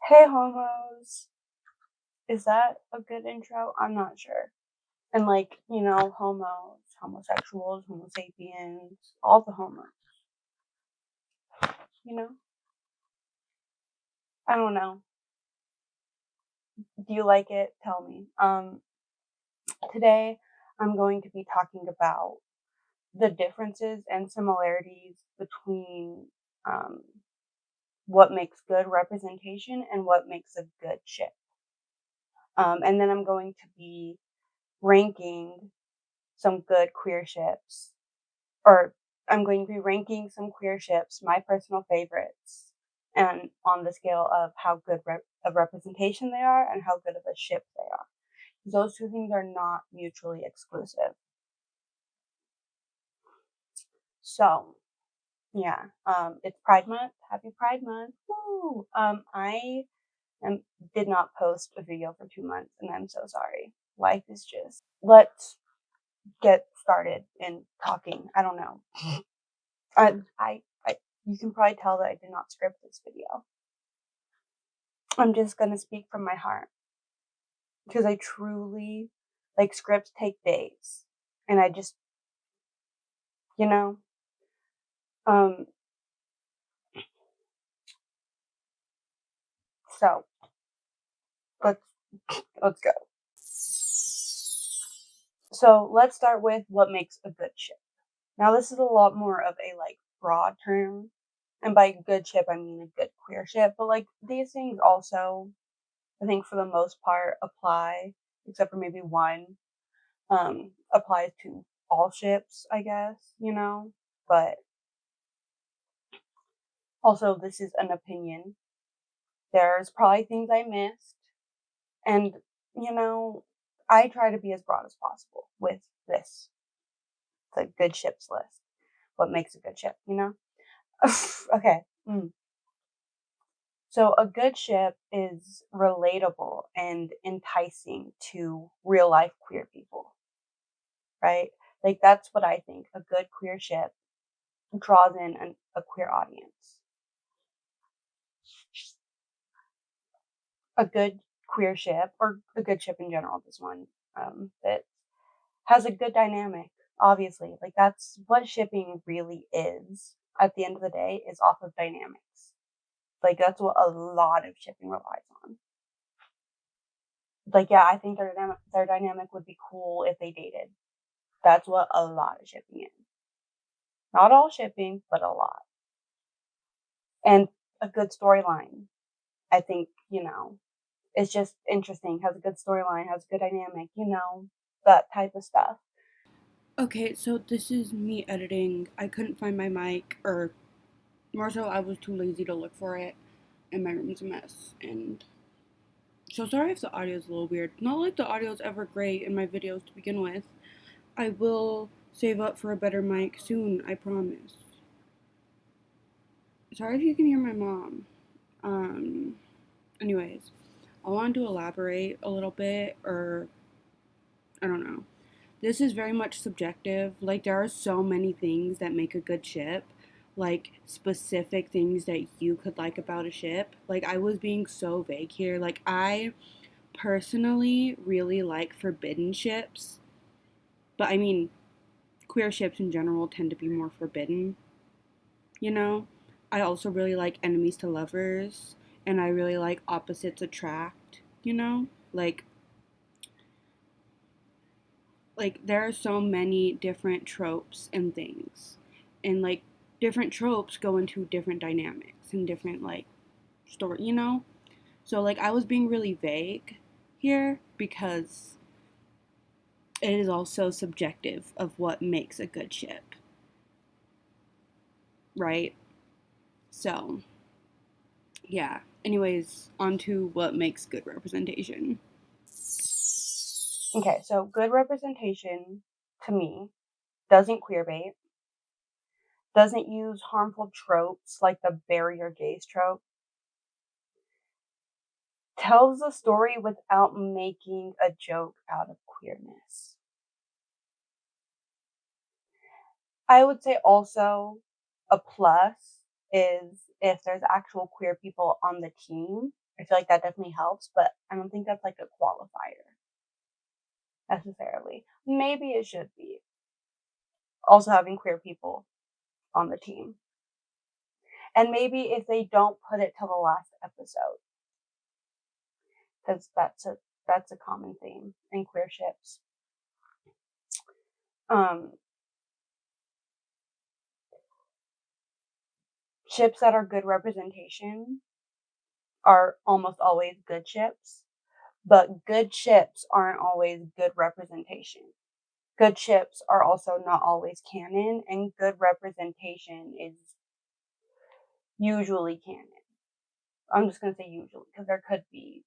Hey homos. Is that a good intro? I'm not sure. And homos, homosexuals, homo sapiens, all the homos, you know? I don't know. Do you like it? Tell me. Today I'm going to be talking about the differences and similarities between um what makes good representation and what makes a good ship. And then I'm going to be ranking some good queer ships, or I'm going to be ranking some queer ships, my personal favorites, and on the scale of how good of representation they are and how good of a ship they are. Those two things are not mutually exclusive. So, yeah, it's Pride Month. Happy Pride Month! Woo! I am did not post a video for 2 months, and I'm so sorry. Life is just. Let's get started in talking. I don't know. I you can probably tell that I did not script this video. I'm just gonna speak from my heart because I truly scripts take days, and I just you know um so let's let's go. So let's start with what makes a good ship. Now this is a lot more of a broad term, and by good ship I mean a good queer ship. But these things also, I think for the most part, apply, except for maybe one, applies to all ships, I guess. But also, this is an opinion. There's probably things I missed, and you know, I try to be as broad as possible with this, the good ships list. What makes a good ship? Okay. So a good ship is relatable and enticing to real life queer people, right? That's what I think. A good queer ship draws in a queer audience. A good queer ship, or a good ship in general, this one, that has a good dynamic, obviously. That's what shipping really is. At the end of the day, is off of dynamics. That's what a lot of shipping relies on. Yeah, I think their dynamic would be cool if they dated. That's what a lot of shipping is. Not all shipping, but a lot. And a good storyline. I think, it's just interesting, has a good storyline, has a good dynamic, that type of stuff. Okay, so this is me editing. I couldn't find my mic, or more so, I was too lazy to look for it, and my room's a mess. And so sorry if the audio is a little weird. Not like the audio is ever great in my videos to begin with. I will save up for a better mic soon, I promise. Sorry if you can hear my mom. Um, anyways, I wanted to elaborate a little bit, or I don't know. This is very much subjective. There are so many things that make a good ship, specific things that you could like about a ship. I was being so vague here. I personally really like forbidden ships, but I mean, queer ships in general tend to be more forbidden, you know? I also really like enemies to lovers, and I really like opposites attract, you know? There are so many different tropes and things, and different tropes go into different dynamics and different story. So I was being really vague here because it is also subjective of what makes a good ship, right? So yeah, anyways, on to what makes good representation. Okay, so good representation, to me, doesn't queerbait, doesn't use harmful tropes like the barrier gaze trope, tells a story without making a joke out of queerness. I would say also a plus is if there's actual queer people on the team I feel like that definitely helps, but I don't think that's like a qualifier necessarily. Maybe it should be. Also having queer people on the team. And maybe if they don't put it till the last episode, because that's a common theme in queer ships. Ships that are good representation are almost always good ships, but good ships aren't always good representation. Good ships are also not always canon, and good representation is usually canon. I'm just gonna say usually, because there could be,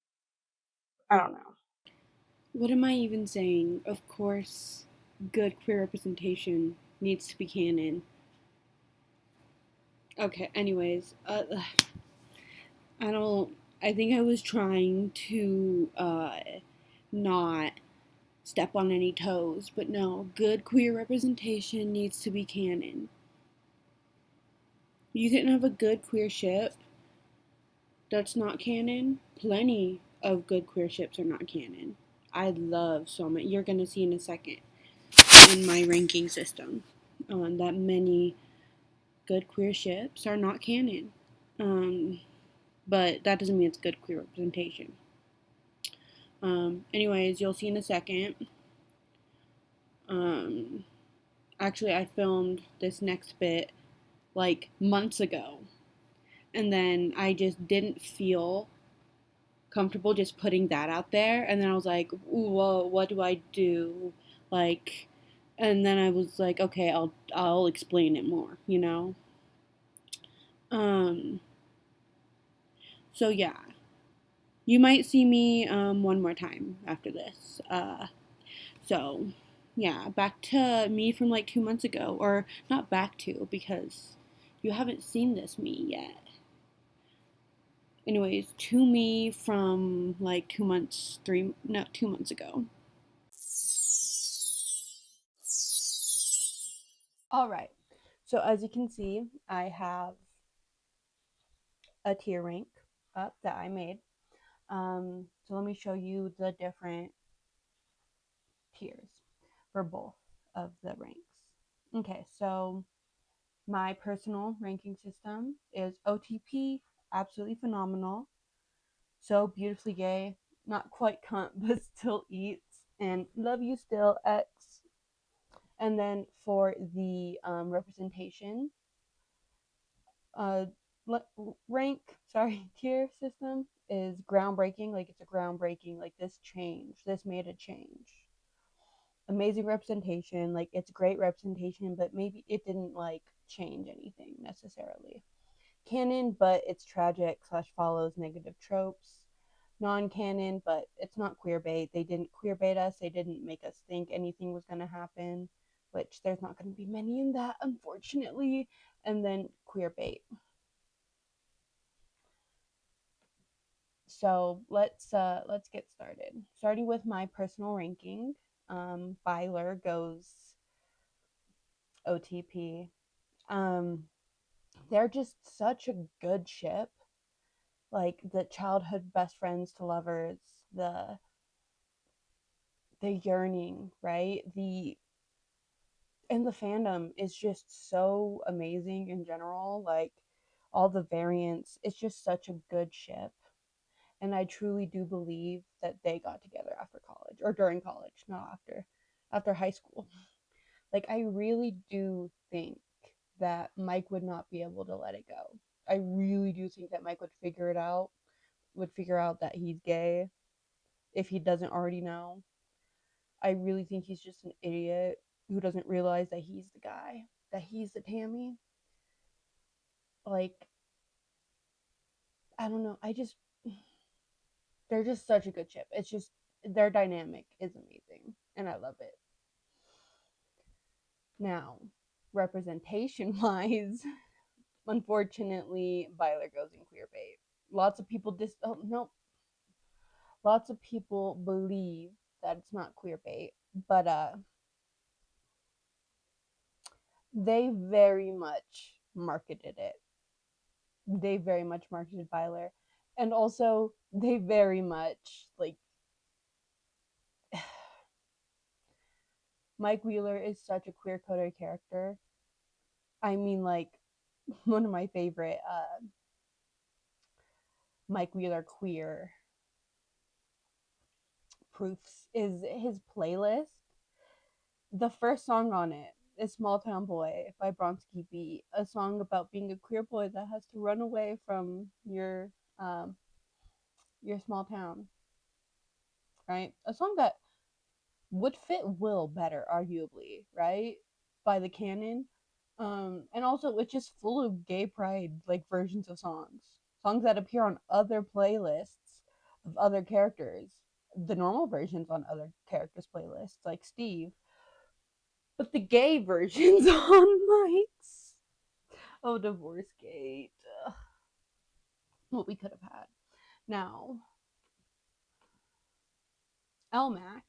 I don't know. What am I even saying? Of course, good queer representation needs to be canon. Okay, anyways, I don't. I think I was trying to not step on any toes, but no, good queer representation needs to be canon. You can have a good queer ship that's not canon. Plenty of good queer ships are not canon. I love so many. You're gonna see in a second in my ranking system that many good queer ships are not canon. But that doesn't mean it's good queer representation. Anyways, you'll see in a second. Um, Actually, I filmed this next bit like months ago, and then I just didn't feel comfortable just putting that out there. And then I was like, ooh, well, what do I do? Like, and then I was like, okay, I'll explain it more, you know. Um, so yeah, you might see me one more time after this. So yeah, back to me from like 2 months ago, or not back to because you haven't seen this me yet. Anyways, to me from like 2 months, no, 2 months ago. All right. So as you can see, I have a tier rank up that I made. So let me show you the different tiers for both of the ranks. Okay, so my personal ranking system is OTP, absolutely phenomenal, so beautifully gay, not quite cunt, but still eats, and love you still, X. And then for the representation, uh, rank, sorry, tier system is groundbreaking. Like, it's a groundbreaking, like, this made a change. Amazing representation, like, it's great representation, but maybe it didn't like change anything necessarily. Canon, but it's tragic slash follows negative tropes. Non-canon, but it's not queer bait. They didn't queer bait us. They didn't make us think anything was gonna happen, which there's not gonna be many in that, unfortunately. And then queer bait. So let's get started. Starting with my personal ranking, Byler goes OTP. They're just such a good ship. Like, the childhood best friends to lovers, the yearning, right? And the fandom is just so amazing in general. Like, all the variants, it's just such a good ship. And I truly do believe that they got together after college, or during college, not after high school. Like, I really do think that Mike would not be able to let it go. I really do think that Mike would figure out that he's gay if he doesn't already know. I really think he's just an idiot who doesn't realize that he's the guy, that he's the Tammy. Like, I don't know. They're just such a good ship. It's just, their dynamic is amazing, and I love it. Now, representation wise, unfortunately, Byler goes in queer bait. Lots of people oh no, lots of people believe that it's not queer bait, but they very much marketed it. They very much marketed Byler, And also, they very much like Mike Wheeler is such a queer coded character. I mean, like, one of my favorite Mike Wheeler queer proofs is his playlist. The first song on it is Small Town Boy by Bronski Beat, a song about being a queer boy that has to run away from your small town, right? A song that would fit Will better, arguably, right? By the canon. And also it's just full of gay pride like versions of songs. Songs that appear on other playlists of other characters. The normal versions on other characters' playlists, like Steve. But the gay versions on Mike's. Oh, Divorce Gate. Ugh. What we could have had. Now, LMAX.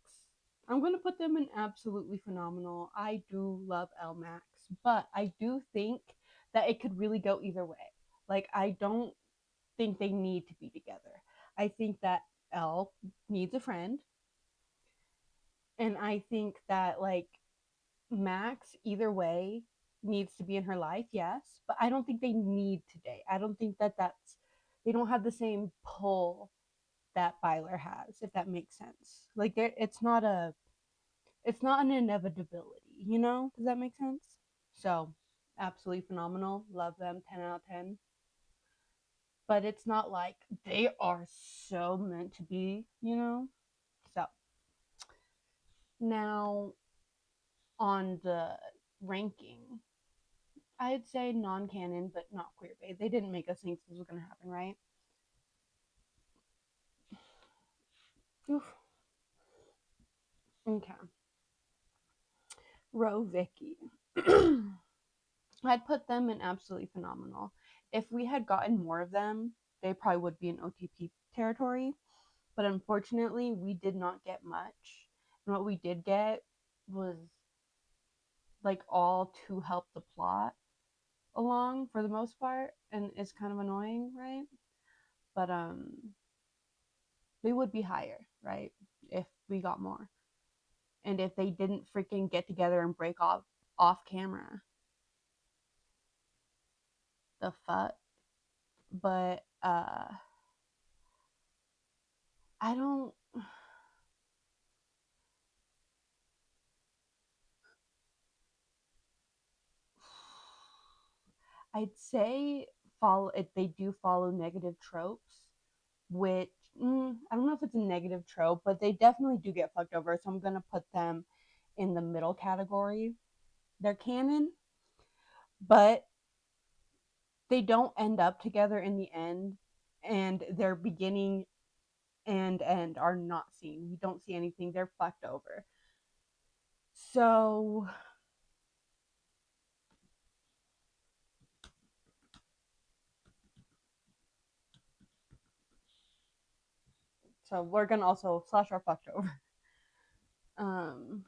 I'm going to put them in absolutely phenomenal. I do love LMAX, but I do think that it could really go either way. Like, I don't think they need to be together. I think that Elle needs a friend, and I think that, like, Max, either way, needs to be in her life, yes, but I don't think they need to date. I don't think that they don't have the same pull that Byler has, if that makes sense. Like, it's not an inevitability, you know? Does that make sense? So, absolutely phenomenal. Love them, 10 out of 10. But it's not like they are so meant to be, you know? So, now on the ranking, I'd say non canon, but not queer bait. They didn't make us think this was going to happen, right? Oof. Okay. Roe Vicky. I'd put them in absolutely phenomenal. If we had gotten more of them, they probably would be in OTP territory. But unfortunately, we did not get much. And what we did get was like all to help the plot along for the most part, and it's kind of annoying, right? But they would be higher, right? If we got more. And if they didn't freaking get together and break off camera. The fuck? But I don't I'd say follow if they do follow negative tropes, which I don't know if it's a negative trope, but they definitely do get fucked over. So I'm gonna put them in the middle category. They're canon, but they don't end up together in the end, and their beginning and end are not seen. We don't see anything. They're fucked over. So we're gonna also slash our fucked over. Um,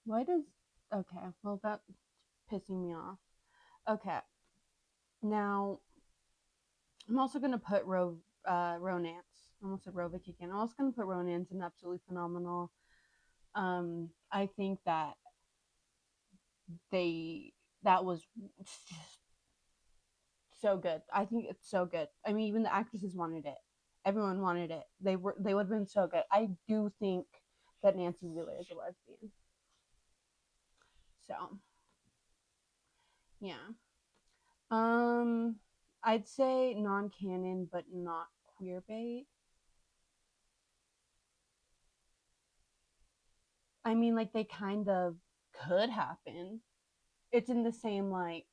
why does okay? Well, that's pissing me off. Okay, now I'm also gonna put Ronance. I almost said Rovic again. I'm also gonna put Ronance in absolutely phenomenal. I think that that was just so good. I think it's so good. I mean, even the actresses wanted it. Everyone wanted it. They would have been so good. I do think that Nancy Wheeler is a lesbian. So yeah. Um, I'd say non-canon, but not queer bait. I mean, like they kind of could happen. It's in the same like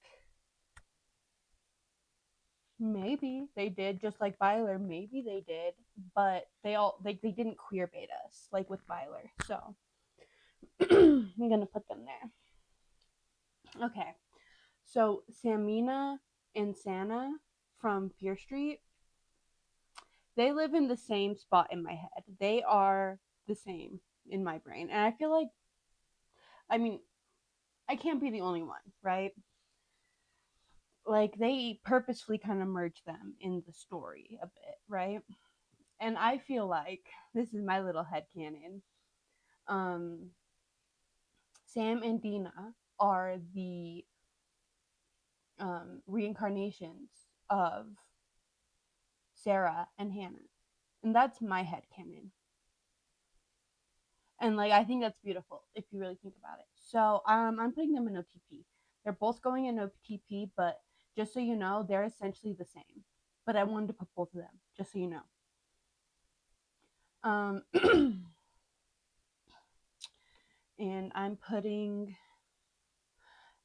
maybe they did just like Byler, maybe they did, but they didn't queer bait us like with Byler. So I'm gonna put them there. Okay, so Samina and Sana from Fear Street, they live in the same spot in my head. They are the same in my brain, and I feel like I mean I can't be the only one, right? like they purposefully kind of merge them in the story a bit, right? And I feel like this is my little headcanon. Um, Sam and Dina are the reincarnations of Sarah and Hannah. And that's my headcanon. And like I think that's beautiful if you really think about it. So I'm putting them in OTP. They're both going in OTP, but just so you know, they're essentially the same. But I wanted to put both of them, just so you know. And I'm putting,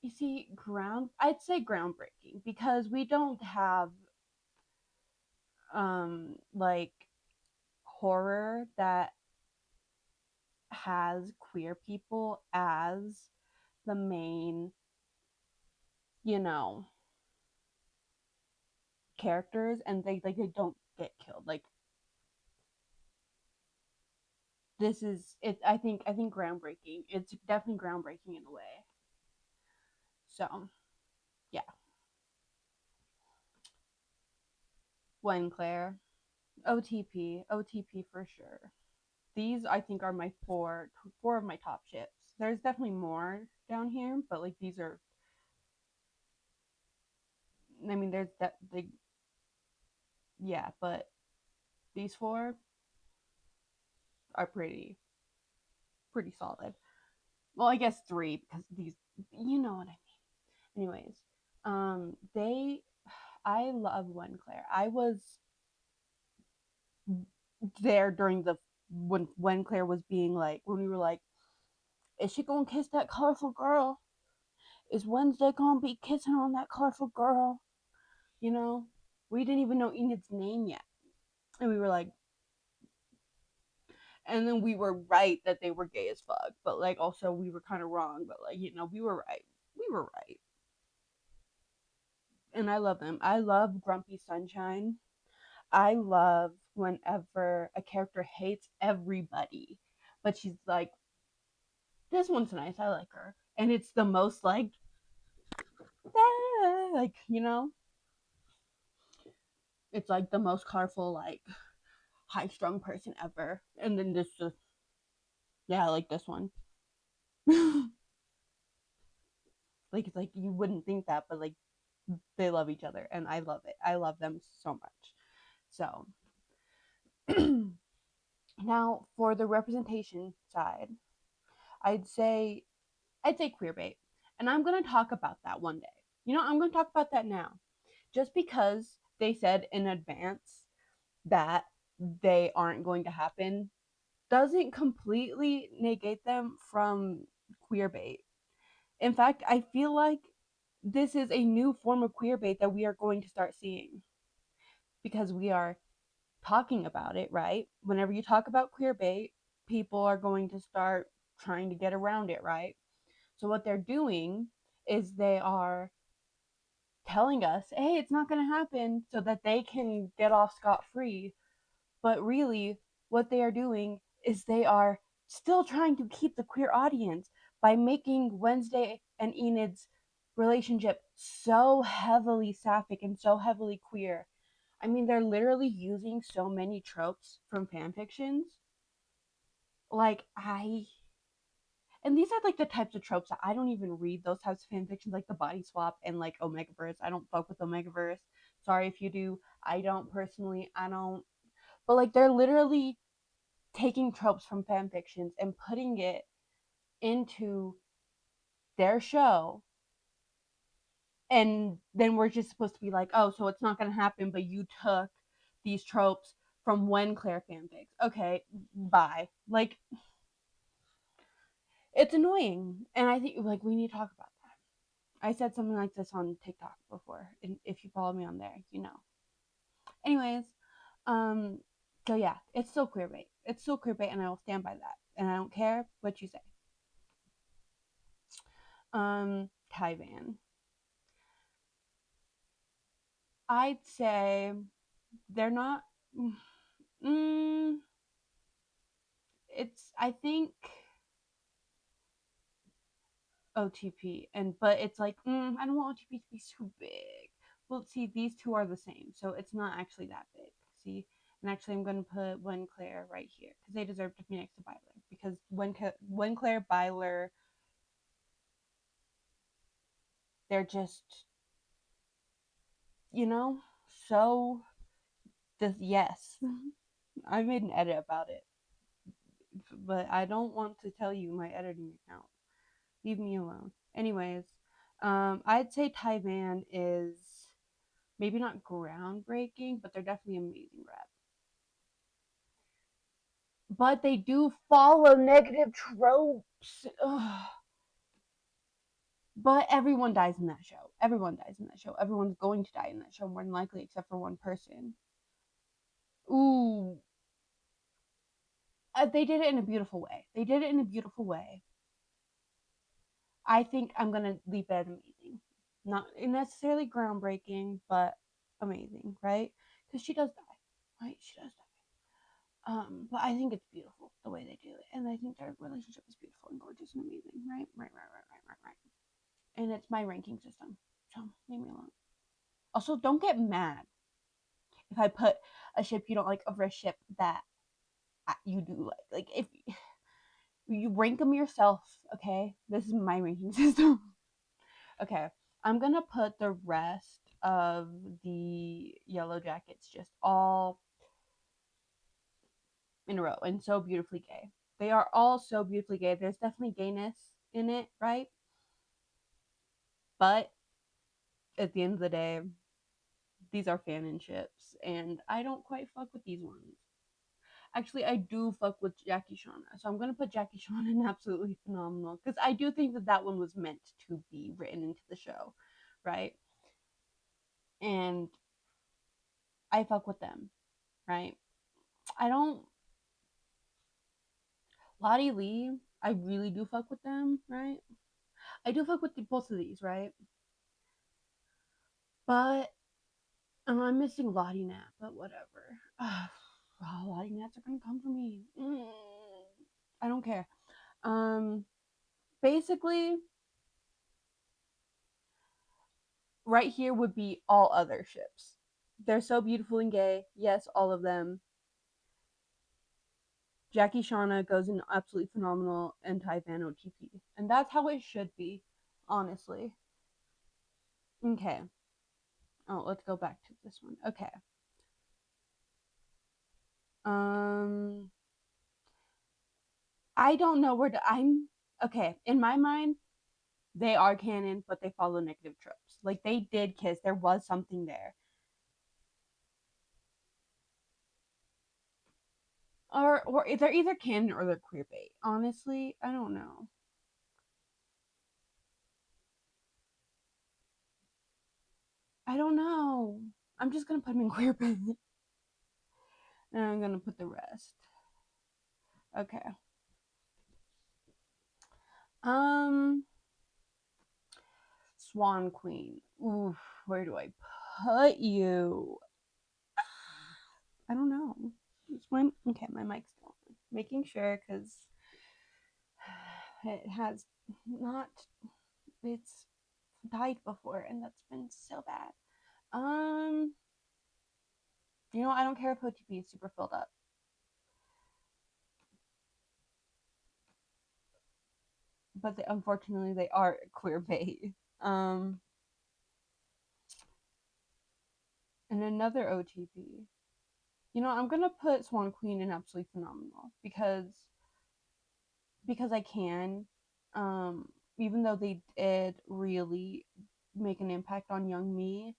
you see, I'd say groundbreaking, because we don't have like horror that has queer people as the main, you know, characters, and they don't get killed. Like this is it. I think groundbreaking. It's definitely groundbreaking in a way. So yeah, Gwen Claire, OTP for sure. These I think are my four of my top ships. There's definitely more down here, but like these are. I mean, there's that like yeah, but these four are pretty solid. Well, I guess three, because these, you know what I mean. Anyways, they, I love Gwen Claire. I was there during the when Claire was being like, when we were like, is she gonna kiss that colorful girl? Is Wednesday gonna be kissing on that colorful girl? You know, we didn't even know Enid's name yet, and we were like, and then we were right that they were gay as fuck, but like also we were kind of wrong, but like we were right. We were right. And I love them. I love Grumpy Sunshine. I love whenever a character hates everybody, but she's like, this one's nice. I like her. And it's the most like, ah, like, it's like the most colorful, like, high strung person ever. And then this just, yeah, like this one. Like, it's like you wouldn't think that, but like, they love each other. And I love it. I love them so much. So, now for the representation side, I'd say queer bait. And I'm going to talk about that one day. I'm going to talk about that now. Just because they said in advance that they aren't going to happen doesn't completely negate them from queer bait. In fact, I feel like this is a new form of queer bait that we are going to start seeing, because we are talking about it, right? Whenever you talk about queer bait, people are going to start trying to get around it, right? So what they're doing is they are telling us, hey, it's not going to happen, so that they can get off scot free. But really, what they are doing is they are still trying to keep the queer audience by making Wednesday and Enid's relationship so heavily sapphic and so heavily queer. I mean, they're literally using so many tropes from fan fictions. Like, and these are like the types of tropes that I don't even read those types of fan fictions, like the body swap and like Omegaverse. I don't fuck with Omegaverse. Sorry if you do. I don't personally. I don't. But like they're literally taking tropes from fan fictions and putting it into their show. And then we're just supposed to be like, oh, so it's not going to happen, but you took these tropes from when Claire fanfics. Okay, bye. Like, it's annoying. And I think, like, we need to talk about that. I said something like this on TikTok before. And if you follow me on there, you know. Anyways, um, so yeah, it's still queerbait. It's still queerbait, and I will stand by that. And I don't care what you say. Taiwan. I'd say they're not. Mm, it's I think OTP, but it's like I don't want OTP to be so big. Well, see, these two are the same, so it's not actually that big. See, and actually, I'm going to put Winclair right here because they deserve to be next to Byler because Winclair, Byler, they're just, you know, so this yes. I made an edit about it, but I don't want to tell you my editing account. Leave me alone. Anyways, I'd say Taiwan is maybe not groundbreaking, but they're definitely amazing rep. But they do follow negative tropes. Ugh. But everyone dies in that show. Everyone dies in that show. Everyone's going to die in that show, more than likely, except for one person. Ooh. They did it in a beautiful way. They did it in a beautiful way. I think I'm going to leave it amazing. Not necessarily groundbreaking, but amazing, right? Because she does die, right? She does die. But I think it's beautiful the way they do it, and I think their relationship is beautiful and gorgeous and amazing, right? Right. And it's my ranking system, so leave me alone. Also, don't get mad if I put a ship you don't like over a ship that you do like. Like if you rank them yourself, okay? This is my ranking system. Okay, I'm gonna put the rest of the Yellow Jackets just all in a row and so beautifully gay. They are all so beautifully gay. There's definitely gayness in it, right? But at the end of the day, these are faninships, and I don't quite fuck with these ones. Actually, I do fuck with Jackie Shauna, so I'm gonna put Jackie Shauna in absolutely phenomenal because I do think that that one was meant to be written into the show, right? And I fuck with them, right? I don't Lottie Lee, I really do fuck with them, right? I do fuck with both of these, right? But I'm missing Lottie Nat, but whatever. Lottie Nats are gonna come for me. I don't care. Basically, right here would be all other ships. They're so beautiful and gay. Yes, all of them. Jackie Shauna goes in absolutely phenomenal anti-Van OTP. And that's how it should be, honestly. Okay. Oh, let's go back to this one. Okay. I don't know where I'm okay. In my mind, they are canon, but they follow negative tropes. Like they did kiss. There was something there. Or they're either canon or they're queer bait. Honestly, I don't know. I don't know. I'm just gonna put them in queer bait. And I'm gonna put the rest. Okay. Um Swan Queen. Oof, where do I put you? I don't know. Okay, my mic's still on. Making sure because it has not it's died before and that's been so bad. I don't care if OTP is super filled up. But unfortunately they are queer bait. And another OTP. I'm gonna put Swan Queen in absolutely phenomenal because I can. Even though they did really make an impact on young me,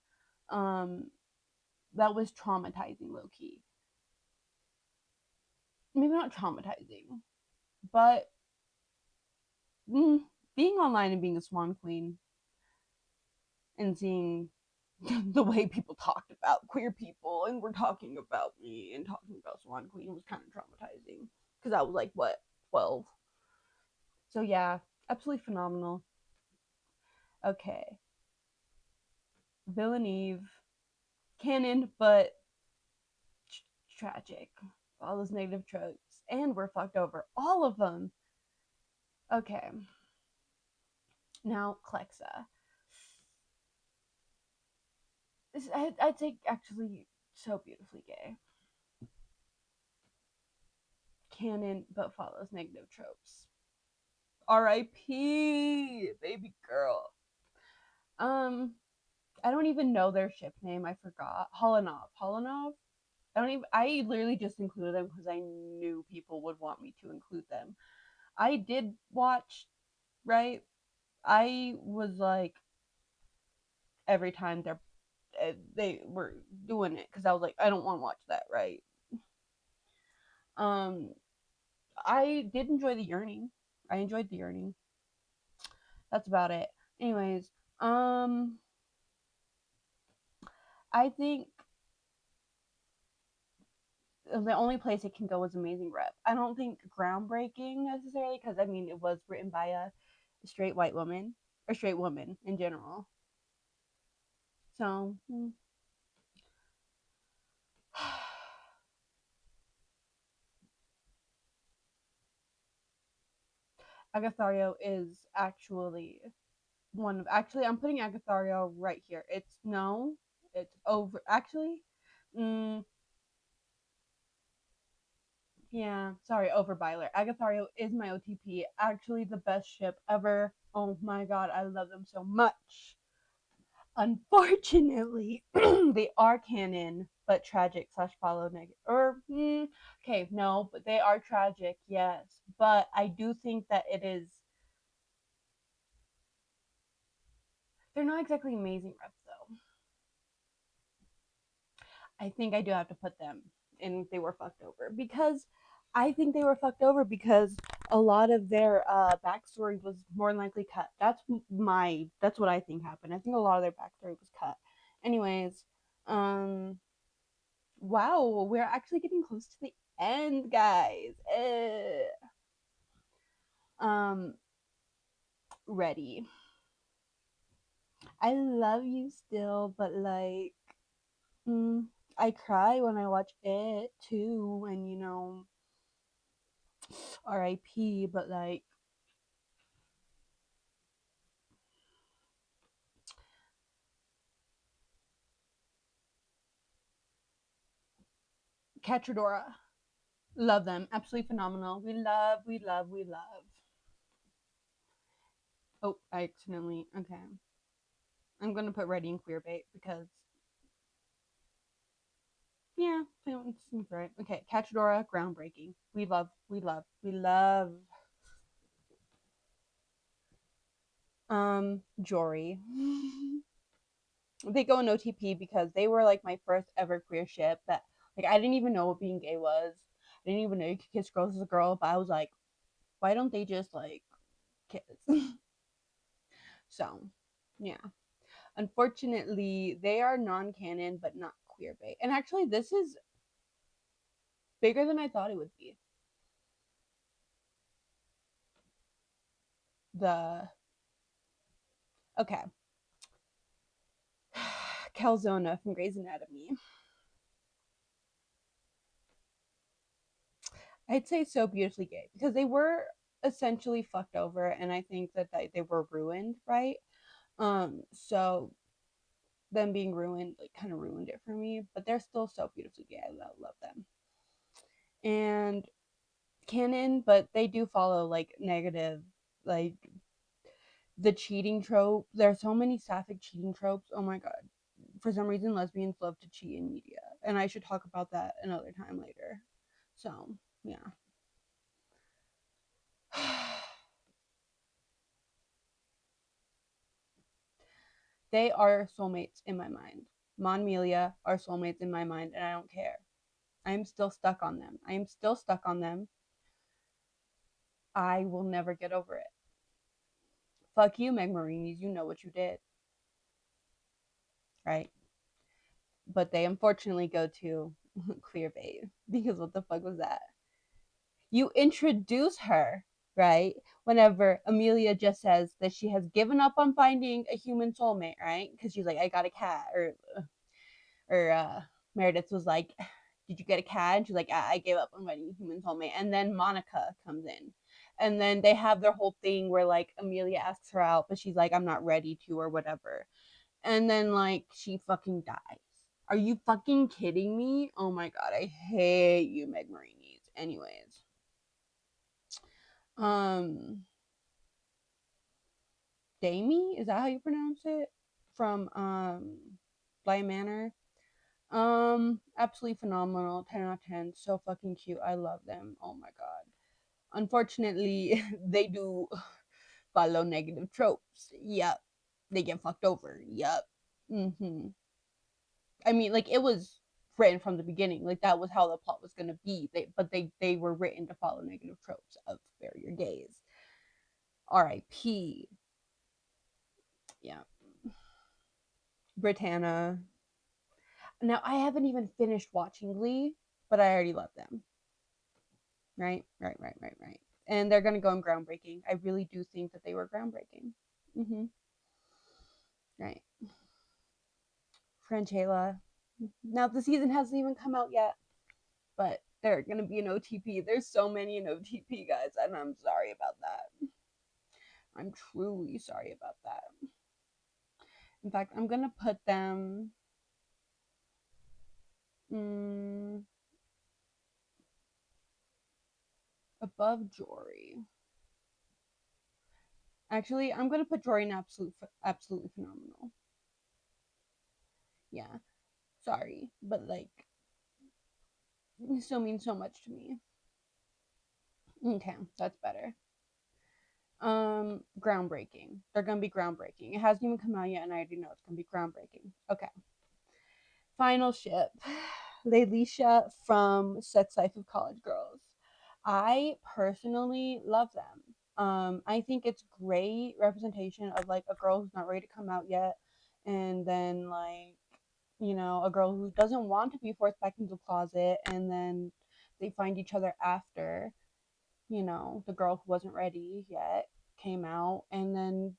that was traumatizing low key. Maybe not traumatizing, but being online and being a Swan Queen and seeing the way people talked about queer people and were talking about me and talking about Swan Queen was kind of traumatizing because I was like, what, 12? So yeah, absolutely phenomenal. Okay. Villeneuve, canon, but tragic. All those negative tropes. And we're fucked over. All of them. Okay. Now, Clexa. I'd say actually so beautifully gay. Canon, but follows negative tropes. R.I.P. baby girl. I don't even know their ship name. I forgot. Holanov. Holanov. I don't even. I literally just included them because I knew people would want me to include them. I did watch, right? I was like every time they were doing it because I was like I don't want to watch that, right? Um, I did enjoy the yearning. I enjoyed the yearning. That's about it. Anyways, um, I think the only place it can go is Amazing Rep. I don't think groundbreaking necessarily because I mean it was written by a straight white woman or straight woman in general. So Agathario is actually one of actually I'm putting Agathario right here. It's no, it's over actually. Mm, yeah, sorry, over Byler. Agathario is my OTP. Actually, the best ship ever. Oh my god, I love them so much. Unfortunately, they are canon, but tragic slash follow negative. Okay, no, but they are tragic, yes. But I do think that it is. They're not exactly amazing reps, though. I think I do have to put them in. They were fucked over because I think they were fucked over because a lot of their backstory was more than likely cut. That's what I think happened. I think a lot of their backstory was cut. Anyways, um, wow, we're actually getting close to the end, guys. Um, ready. I love you still, but like, mm, I cry when I watch it too, and R.I.P. But like, Catradora, love them, absolutely phenomenal. We love, we love, we love. Oh, I accidentally. Okay, I'm gonna put Ready and Queerbait because yeah, it seems right. Okay, Catradora, groundbreaking. We love, we love, we love. Jory. They go in OTP because they were like my first ever queer ship that like I didn't even know what being gay was. I didn't even know you could kiss girls as a girl, but I was like, why don't they just like kiss? So yeah. Unfortunately, they are non-canon but not queer bait. And actually this is bigger than I thought it would be. The okay. Calzona from Grey's Anatomy. I'd say so beautifully gay because they were essentially fucked over and I think that they were ruined, right? So them being ruined like kind of ruined it for me, but they're still so beautifully gay. I love them. And canon, but they do follow like negative like the cheating trope. There are so many sapphic cheating tropes. Oh my god. For some reason lesbians love to cheat in media. And I should talk about that another time later. So, yeah. They are soulmates in my mind. Mon Melia are soulmates in my mind, and I don't care. I am still stuck on them. I am still stuck on them. I will never get over it. Fuck you, Meg Marini's. You know what you did, right? But they unfortunately go to Queerbait because what the fuck was that? You introduce her, right? Whenever Amelia just says that she has given up on finding a human soulmate, right? Because she's like, I got a cat, or Meredith was like, did you get a cat? And she's like, I gave up on finding a human soulmate. And then Monica comes in. And then they have their whole thing where like Amelia asks her out, but she's like, I'm not ready to, or whatever. and then like she fucking dies. Are you fucking kidding me? Oh my god, I hate you, Meg Morini. Anyways, um, Damie, is that how you pronounce it? From Bly Manor. Absolutely phenomenal. 10 out of 10. So fucking cute. I love them. Oh my god. Unfortunately, they do follow negative tropes. Yep. They get fucked over. Yep. I mean, like, it was written from the beginning. Like, that was how the plot was gonna be. They were written to follow negative tropes of Bury Your Gays. R.I.P. Yeah. Britannia. Now, I haven't even finished watching Glee, but I already love them. Right. And they're gonna go in groundbreaking. I really do think that they were groundbreaking. Right. Franchella. Now the season hasn't even come out yet, but they're gonna be an OTP. There's so many in OTP, guys, and I'm sorry about that. I'm truly sorry about that. In fact, I'm gonna put them above Jory. Actually, I'm gonna put Jory in absolutely phenomenal. Yeah, sorry, but like, it still means so much to me. Okay, that's better. Groundbreaking. They're gonna be groundbreaking. It hasn't even come out yet, and I already know it's gonna be groundbreaking. Okay. Final ship. Laylisha from Sex Life of College Girls. I personally love them. I think it's great representation of like a girl who's not ready to come out yet, and then like, you know, a girl who doesn't want to be forced back into the closet, and then they find each other after, you know, the girl who wasn't ready yet came out, and then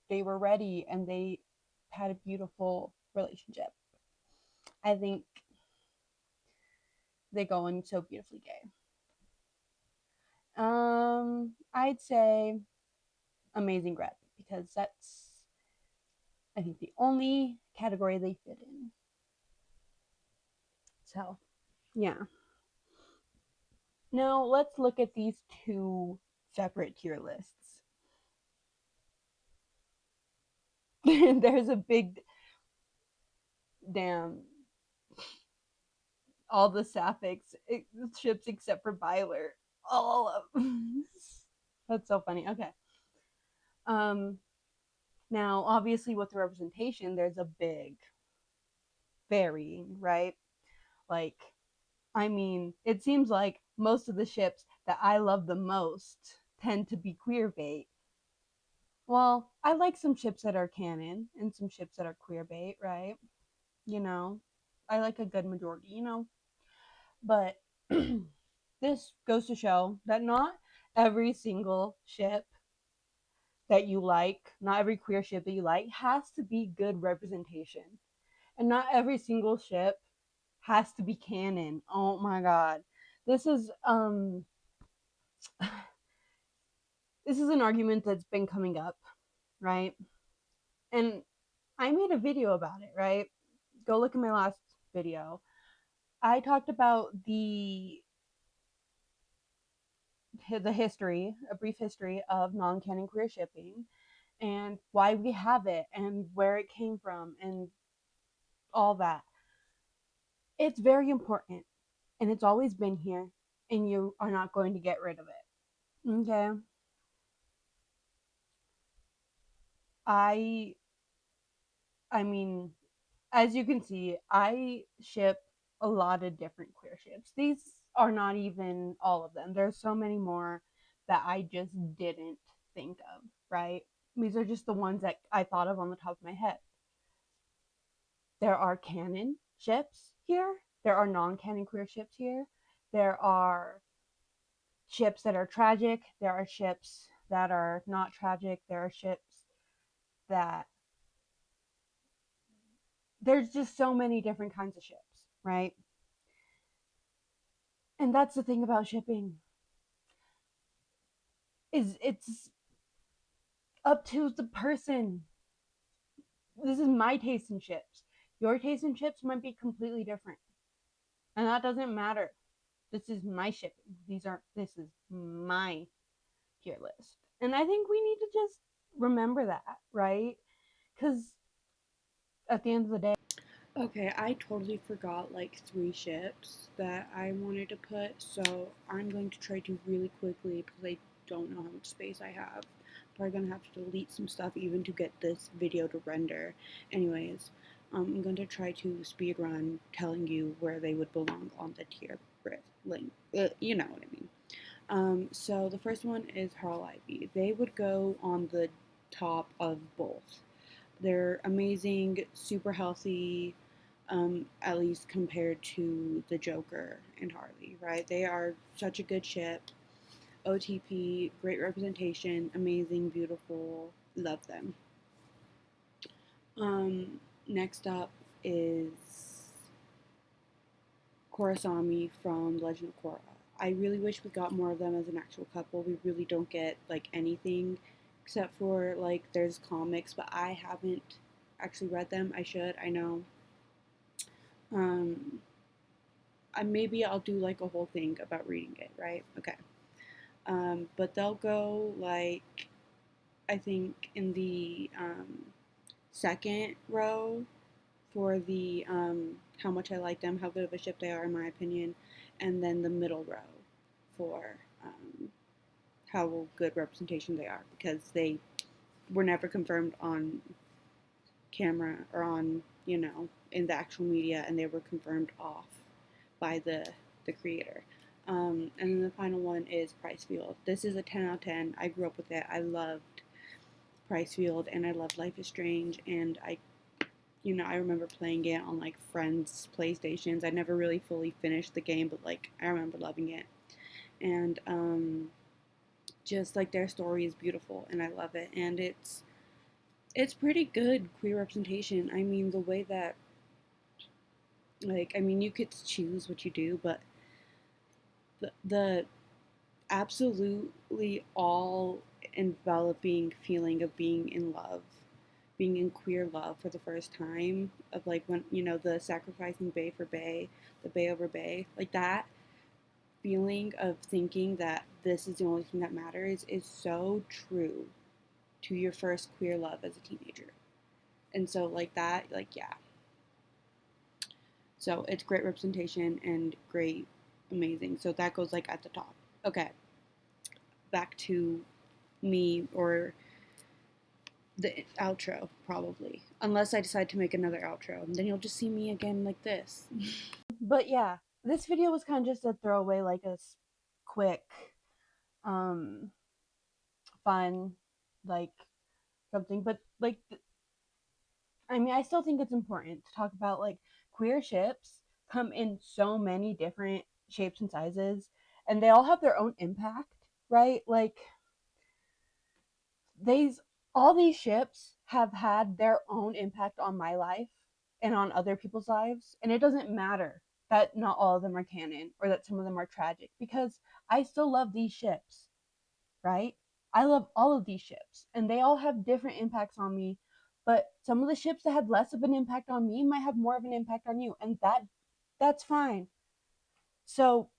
they were ready and they had a beautiful relationship. I think they go in so beautifully gay. I'd say Amazing Red, because that's, I think, the only category they fit in. So, yeah. Now let's look at these two separate tier lists. There's a big damn, all the sapphic ships except for Byler. All of them. That's so funny. Okay. Now obviously with the representation, there's a big varying, right? Like, I mean, it seems like most of the ships that I love the most tend to be queer bait. Well, I like some ships that are canon and some ships that are queer bait, right? You know, I like a good majority, you know. But this goes to show that not every single ship that you like, not every queer ship that you like, has to be good representation. And not every single ship has to be canon. Oh my god. This is this is an argument that's been coming up, right? And I made a video about it, right? Go look at my last video. I talked about the history, a brief history of non-canon queer shipping and why we have it and where it came from and all that. It's very important and it's always been here and you are not going to get rid of it. Okay? I I mean, as you can see, I ship a lot of different queer ships. These are not even all of them. There's so many more that I just didn't think of, right? These are just the ones that I thought of on the top of my head. There are canon ships here. There are non-canon queer ships here. There are ships that are tragic. There are ships that are not tragic. There are ships that there's just so many different kinds of ships, right? And that's the thing about shipping is it's up to the person. this is my taste in chips. Your taste in chips might be completely different. And that doesn't matter. This is my shipping. This is my tier list. And I think we need to just remember that, right? Because at the end of the day, Okay, I totally forgot like 3 ships that I wanted to put, so I'm going to try to really quickly because I don't know how much space I have. Probably gonna have to delete some stuff even to get this video to render. Anyways, I'm going to try to speed run telling you where they would belong on the tier link. You know what I mean. So the first one is Harl Ivy. They would go on the top of both. They're amazing, super healthy, at least compared to the Joker and Harley, right? They are such a good ship. OTP, great representation, amazing, beautiful, love them. Next up is Korrasami from Legend of Korra. I really wish we got more of them as an actual couple. We really don't get like anything except for like there's comics, but I haven't actually read them. I should, I know. Um, maybe I'll do like a whole thing about reading it, right? Okay. But they'll go like I think in the second row for the how much I like them, how good of a ship they are in my opinion, and then the middle row for how good representation they are because they were never confirmed on camera or on in the actual media, and they were confirmed off by the creator. And then the final one is Pricefield. This is a 10 out of 10. I grew up with it. I loved Pricefield, and I loved Life is Strange, and I remember playing it on like friends' PlayStations. I never really fully finished the game, but like I remember loving it, and just like their story is beautiful, and I love it, and it's pretty good queer representation. I mean, the way that you could choose what you do, but the absolutely all enveloping feeling of being in love, being in queer love for the first time, of like when the sacrificing Bay for Bay, the Bay over Bay, like that feeling of thinking that this is the only thing that matters is so true to your first queer love as a teenager. And so like that, like yeah. So it's great representation and great, amazing. So that goes like at the top. Okay, back to me or the outro probably, unless I decide to make another outro, and then you'll just see me again like this. but yeah, this video was kind of just a throwaway, like a quick, um, fun, like something. But like, I mean, I still think it's important to talk about like queer ships come in so many different shapes and sizes, and they all have their own impact, right? Like these all these ships have had their own impact on my life and on other people's lives, and it doesn't matter that not all of them are canon or that some of them are tragic, because I still love these ships, right? I love all of these ships, and they all have different impacts on me. But some of the ships that had less of an impact on me might have more of an impact on you, and that's fine. So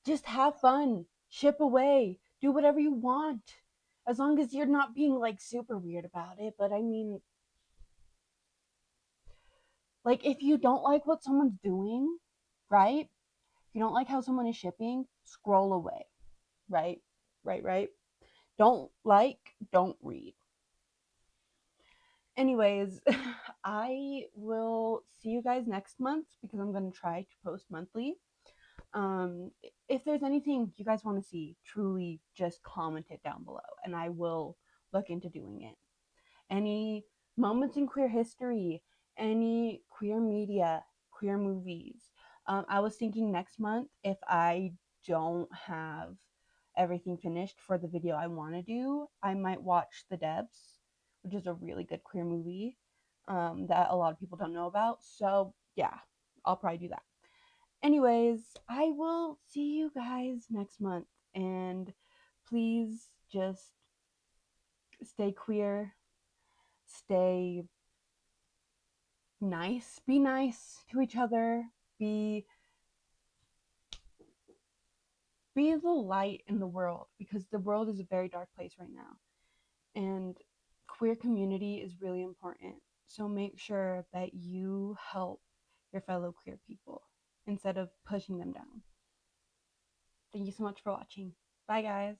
just have fun, ship away, do whatever you want, as long as you're not being like super weird about it. But I mean, like if you don't like what someone's doing, right? If you don't like how someone is shipping, scroll away, right? Right. Don't like, don't read. Anyways, I will see you guys next month because I'm going to try to post monthly. If there's anything you guys want to see, truly just comment it down below and I will look into doing it. Any moments in queer history, any queer media, queer movies. I was thinking next month, if I don't have everything finished for the video I want to do, I might watch The Debs, which is a really good queer movie that a lot of people don't know about. So, yeah, I'll probably do that. Anyways, I will see you guys next month, and please just stay queer, stay nice. Be nice to each other. Be the light in the world, because the world is a very dark place right now. And queer community is really important. So make sure that you help your fellow queer people instead of pushing them down. Thank you so much for watching. Bye, guys.